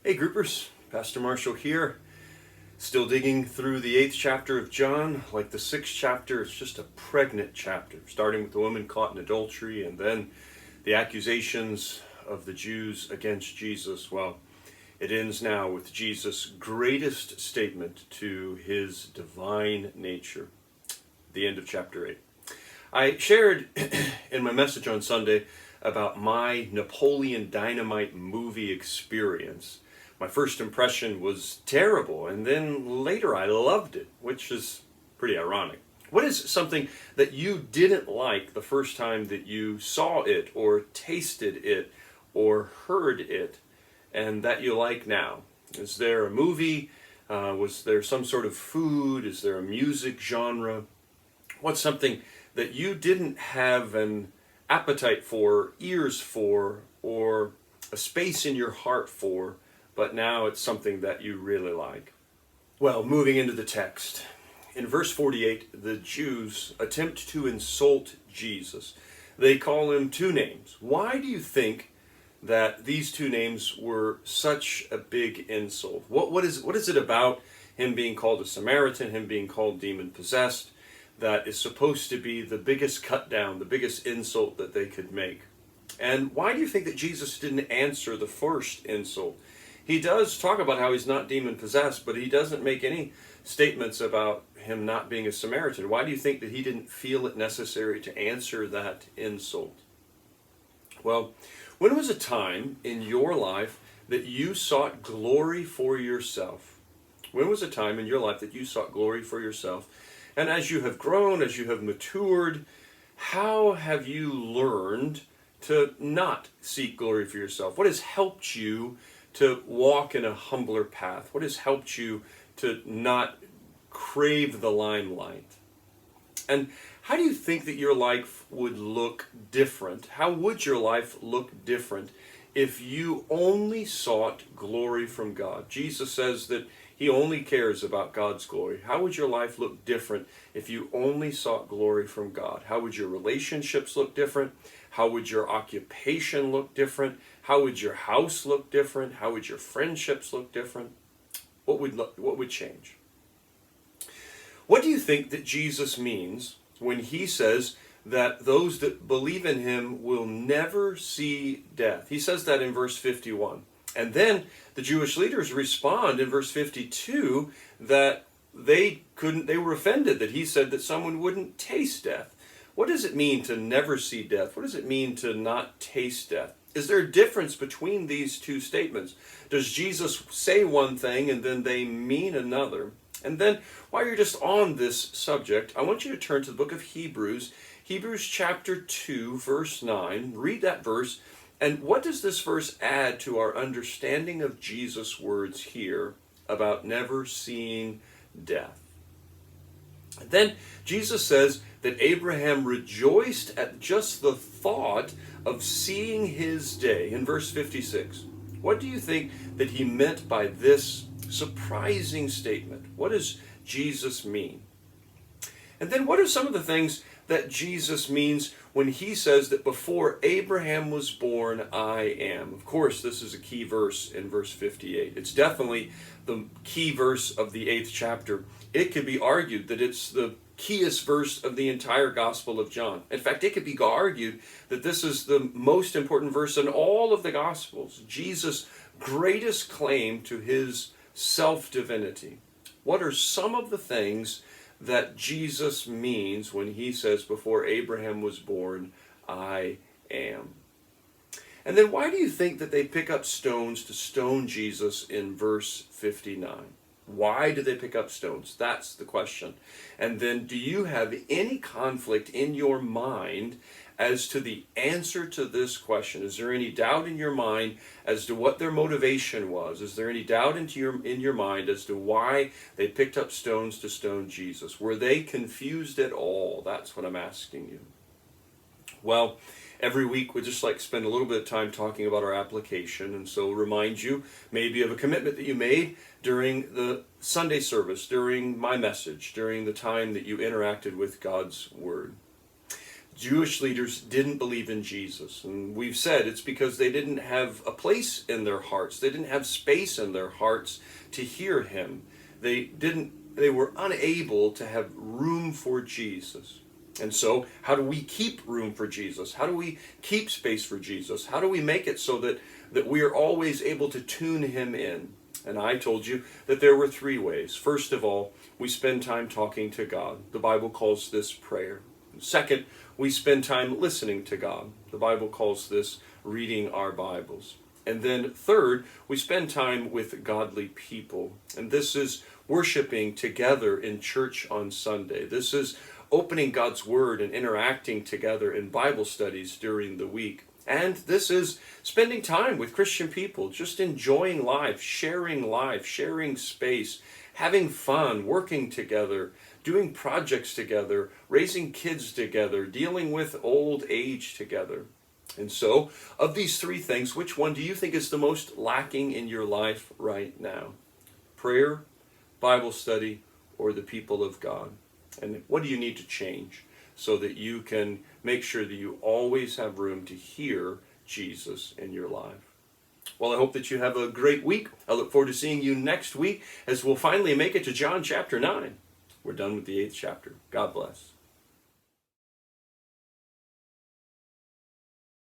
Hey groupers, Pastor Marshall here. Still digging through the 8th chapter of John. Like the 6th chapter, it's just a pregnant chapter, starting with the woman caught in adultery and then the accusations of the Jews against Jesus. Well, it ends now with Jesus' greatest statement to his divine nature. The end of chapter 8. I shared in my message on Sunday about my Napoleon Dynamite movie experience. My first impression was terrible, and then later I loved it, which is pretty ironic. What is something that you didn't like the first time that you saw it, or tasted it, or heard it, and that you like now? Is there a movie? Was there some sort of food? Is there a music genre? What's something that you didn't have an appetite for, ears for, or a space in your heart for, but now it's something that you really like? Well, moving into the text. In verse 48, the Jews attempt to insult Jesus. They call him two names. Why do you think that these two names were such a big insult? What is it about him being called a Samaritan, him being called demon-possessed, that is supposed to be the biggest cut down, the biggest insult that they could make? And why do you think that Jesus didn't answer the first insult? He does talk about how he's not demon-possessed, but he doesn't make any statements about him not being a Samaritan. Why do you think that he didn't feel it necessary to answer that insult? Well, when was a time in your life that you sought glory for yourself? When was a time in your life that you sought glory for yourself? And as you have grown, as you have matured, how have you learned to not seek glory for yourself? What has helped you to walk in a humbler path? What has helped you to not crave the limelight? And how do you think that your life would look different? How would your life look different if you only sought glory from God? Jesus says that he only cares about God's glory. How would your life look different if you only sought glory from God? How would your relationships look different? How would your occupation look different? How would your house look different? How would your friendships look different? What would change? What do you think that Jesus means when he says that those that believe in him will never see death? He says that in verse 51. And then the Jewish leaders respond in verse 52 that they were offended that he said that someone wouldn't taste death. What does it mean to never see death? What does it mean to not taste death? Is there a difference between these two statements? Does Jesus say one thing and then they mean another? And then, while you're just on this subject, I want you to turn to the book of Hebrews, Hebrews chapter 2, verse 9. Read that verse. And what does this verse add to our understanding of Jesus' words here about never seeing death? And then Jesus says that Abraham rejoiced at just the thought of seeing his day in verse 56. What do you think that he meant by this surprising statement? What does Jesus mean? And then what are some of the things that Jesus means when he says that before Abraham was born, I am? Of course, this is a key verse in verse 58. It's definitely the key verse of the 8th chapter. It could be argued that it's the keyest verse of the entire Gospel of John. In fact, it could be argued that this is the most important verse in all of the Gospels. Jesus' greatest claim to his self-divinity. What are some of the things that Jesus means when he says, before Abraham was born, I am? And then why do you think that they pick up stones to stone Jesus in verse 59? Why do they pick up stones? That's the question. And then do you have any conflict in your mind as to the answer to this question? Is there any doubt in your mind as to what their motivation was? Is there any doubt in your mind as to why they picked up stones to stone Jesus? Were they confused at all? That's what I'm asking you. Well, every week we just like to spend a little bit of time talking about our application, and so remind you maybe of a commitment that you made during the Sunday service, during my message, during the time that you interacted with God's Word. Jewish leaders didn't believe in Jesus. And we've said it's because they didn't have a place in their hearts. They didn't have space in their hearts to hear him. They were unable to have room for Jesus. And so, how do we keep room for Jesus? How do we keep space for Jesus? How do we make it so that we are always able to tune him in? And I told you that there were 3 ways. First of all, we spend time talking to God. The Bible calls this prayer. Second, we spend time listening to God. The Bible calls this reading our Bibles. And then third, we spend time with godly people. And this is worshiping together in church on Sunday. This is opening God's Word and interacting together in Bible studies during the week. And this is spending time with Christian people, just enjoying life, sharing space, having fun, working together, doing projects together, raising kids together, dealing with old age together. And so, of these 3 things, which one do you think is the most lacking in your life right now? Prayer, Bible study, or the people of God? And what do you need to change so that you can make sure that you always have room to hear Jesus in your life? Well, I hope that you have a great week. I look forward to seeing you next week as we'll finally make it to John chapter 9. We're done with the 8th chapter. God bless.